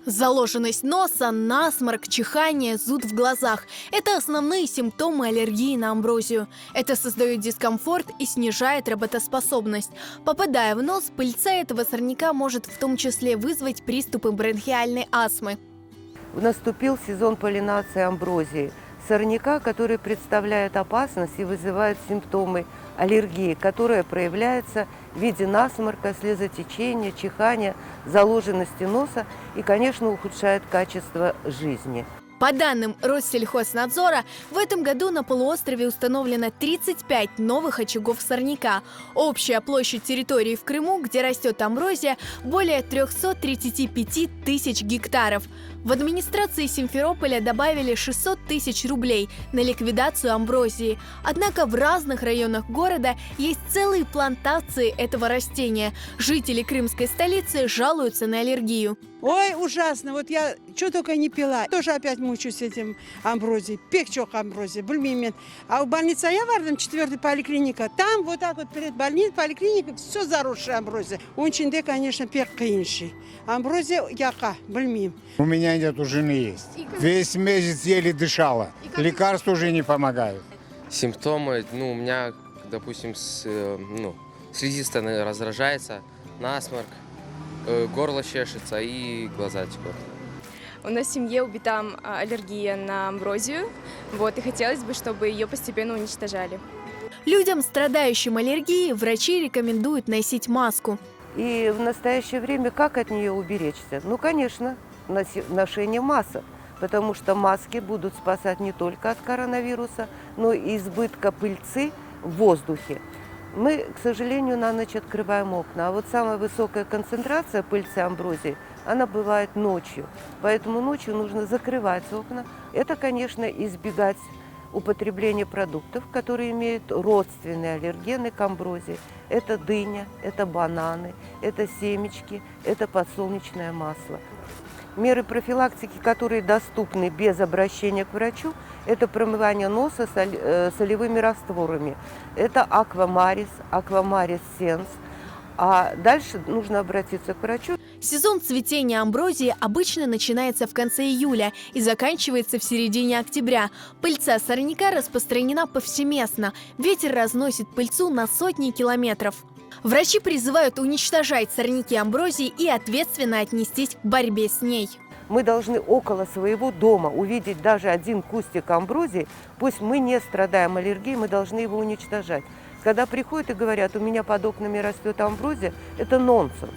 Заложенность носа, насморк, чихание, зуд в глазах – это основные симптомы аллергии на амброзию. Это создает дискомфорт и снижает работоспособность. Попадая в нос, пыльца этого сорняка может в том числе вызвать приступы бронхиальной астмы. Наступил сезон поллинации амброзии, сорняка, который представляет опасность и вызывает симптомы аллергии, которая проявляется в виде насморка, слезотечения, чихания, заложенности носа и, конечно, ухудшает качество жизни. По данным Россельхознадзора, в этом году на полуострове установлено 35 новых очагов сорняка. Общая площадь территории в Крыму, где растет амброзия, более 335 тысяч гектаров. В администрации Симферополя добавили 600 тысяч рублей на ликвидацию амброзии. Однако в разных районах города есть целые плантации этого растения. Жители крымской столицы жалуются на аллергию. Ой, ужасно. Вот я что только не пила. Тоже опять мучаюсь этим амброзией. Пек-чок амброзия, бульмимен. А в больнице я вардам, 4-й поликлиника. Там вот так вот перед больницей, поликлиникой, все заросшее амброзия. Он чинде, конечно, пек каинший. Амброзия яка, бульмим. У меня нет, у жены есть. Весь месяц еле дышала. Лекарства уже не помогают. Симптомы, у меня, допустим, слизистая раздражается, насморк, горло чешется и глаза текут. У нас в семье убита аллергия на амброзию, и хотелось бы, чтобы ее постепенно уничтожали. Людям, страдающим аллергией, врачи рекомендуют носить маску. И в настоящее время как от нее уберечься? Конечно, ношение масок, потому что маски будут спасать не только от коронавируса, но и избытка пыльцы в воздухе. Мы, к сожалению, на ночь открываем окна, а вот самая высокая концентрация пыльцы амброзии, она бывает ночью. Поэтому ночью нужно закрывать окна. Это, конечно, избегать употребления продуктов, которые имеют родственные аллергены к амброзии. Это дыня, это бананы, это семечки, это подсолнечное масло. Меры профилактики, которые доступны без обращения к врачу, это промывание носа солевыми растворами. Это аквамарис, аквамарис сенс. А дальше нужно обратиться к врачу. Сезон цветения амброзии обычно начинается в конце июля и заканчивается в середине октября. Пыльца сорняка распространена повсеместно. Ветер разносит пыльцу на сотни километров. Врачи призывают уничтожать сорняки амброзии и ответственно отнестись к борьбе с ней. Мы должны около своего дома увидеть даже один кустик амброзии. Пусть мы не страдаем аллергией, мы должны его уничтожать. Когда приходят и говорят, у меня под окнами растет амброзия, это нонсенс.